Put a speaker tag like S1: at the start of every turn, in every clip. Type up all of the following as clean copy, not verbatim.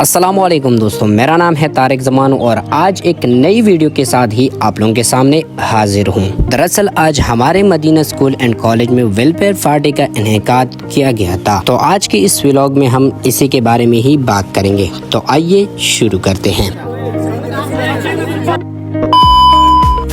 S1: السلام علیکم دوستوں، میرا نام ہے طارق زمان اور آج ایک نئی ویڈیو کے ساتھ ہی آپ لوگوں کے سامنے حاضر ہوں۔ دراصل آج ہمارے مدینہ اسکول اینڈ کالج میں ویلفیئر پارٹی کا انعقاد کیا گیا تھا، تو آج کے اس ولاگ میں ہم اسی کے بارے میں ہی بات کریں گے۔ تو آئیے شروع کرتے ہیں۔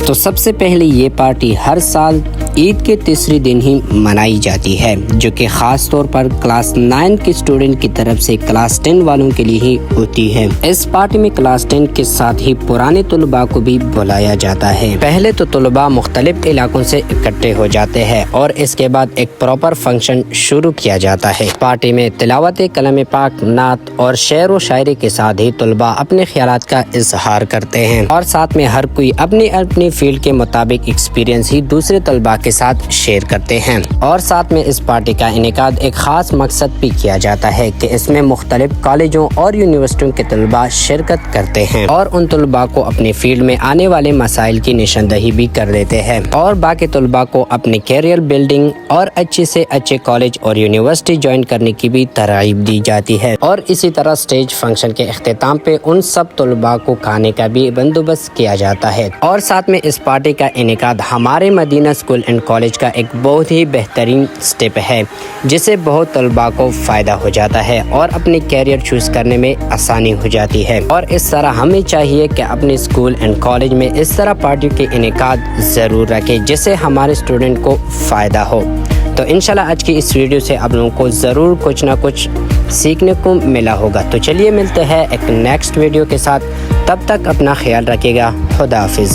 S1: تو سب سے پہلے یہ پارٹی ہر سال عید کے تیسری دن ہی منائی جاتی ہے، جو کہ خاص طور پر کلاس 9 کے اسٹوڈنٹ کی طرف سے کلاس 10 والوں کے لیے ہی ہوتی ہے۔ اس پارٹی میں کلاس 10 کے ساتھ ہی پرانے طلباء کو بھی بلایا جاتا ہے۔ پہلے تو طلباء مختلف علاقوں سے اکٹھے ہو جاتے ہیں اور اس کے بعد ایک پراپر فنکشن شروع کیا جاتا ہے۔ پارٹی میں تلاوت کلام پاک، نعت اور شعر و شاعری کے ساتھ ہی طلباء اپنے خیالات کا اظہار کرتے ہیں اور ساتھ میں ہر کوئی اپنی فیلڈ کے مطابق ایکسپیرینس ہی دوسرے طلباء کے ساتھ شیئر کرتے ہیں۔ اور ساتھ میں اس پارٹی کا انعقاد ایک خاص مقصد بھی کیا جاتا ہے کہ اس میں مختلف کالجوں اور یونیورسٹیوں کے طلباء شرکت کرتے ہیں اور ان طلباء کو اپنی فیلڈ میں آنے والے مسائل کی نشاندہی بھی کر دیتے ہیں اور باقی طلباء کو اپنے کیریئر بلڈنگ اور اچھے سے اچھے کالج اور یونیورسٹی جوائن کرنے کی بھی ترغیب دی جاتی ہے۔ اور اسی طرح اسٹیج فنکشن کے اختتام پہ ان سب طلباء کو کھانے کا بھی بندوبست کیا جاتا ہے۔ اور ساتھ میں اس پارٹی کا انعقاد ہمارے مدینہ اسکول اینڈ کالج کا ایک بہت ہی بہترین سٹیپ ہے، جس سے بہت طلباء کو فائدہ ہو جاتا ہے اور اپنے کیریئر چوز کرنے میں آسانی ہو جاتی ہے۔ اور اس طرح ہمیں چاہیے کہ اپنے اسکول اینڈ کالج میں اس طرح پارٹی کے انعقاد ضرور رکھیں، جس سے ہمارے اسٹوڈنٹ کو فائدہ ہو۔ تو انشاءاللہ آج کی اس ویڈیو سے آپ لوگوں کو ضرور کچھ نہ کچھ سیکھنے کو ملا ہوگا۔ تو چلیے ملتے ہیں ایک نیکسٹ ویڈیو کے ساتھ، تب تک اپنا خیال رکھیے گا۔ خدا حافظ۔